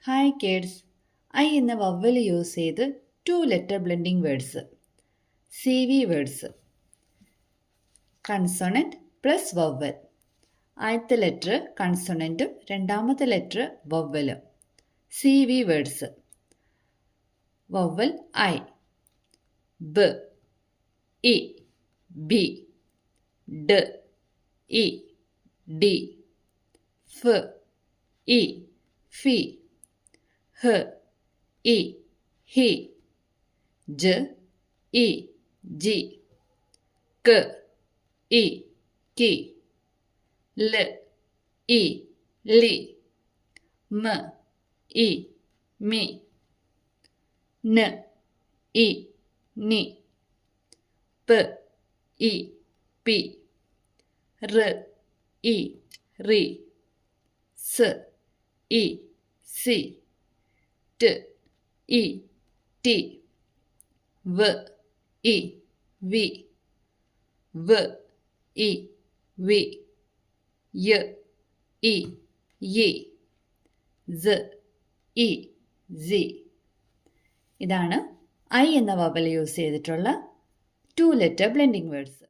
Hi kids, I എന്ന vowel use ചെയ്ത് 2 letter blending words, CV words. Consonant plus vowel. ആദ്യത്തെ letter കൺസോണൻറ്റും രണ്ടാമത്തെ ലെറ്റർ വവ്വലും. CV words. വവ്വൽ ഐ, ബ, ഇ, ബി, ഡ, ഇ, ഡി, ഫ്, ഇ, ഫി, ഹ, ഇ, ഹി, ജ, ഇ, ജി, ക, ഇ, കി, ല, ഇ, ലി, മ, ഇ, മി, ന, ഇ, നി, പ, ഇ, പി, ർ, ഇ, റി, സ, ഇ, സി, ട്, ഇ, ടി, വ, ഇ, വി, വ, ഇ, വി, യ, ഇ, യി, സ, ഇ, സി. ഇതാണ് ഐ എന്ന വവൽ യൂസ് ചെയ്തിട്ടുള്ള 2 ലെറ്റർ ബ്ലെൻഡിങ് വേർഡ്സ്.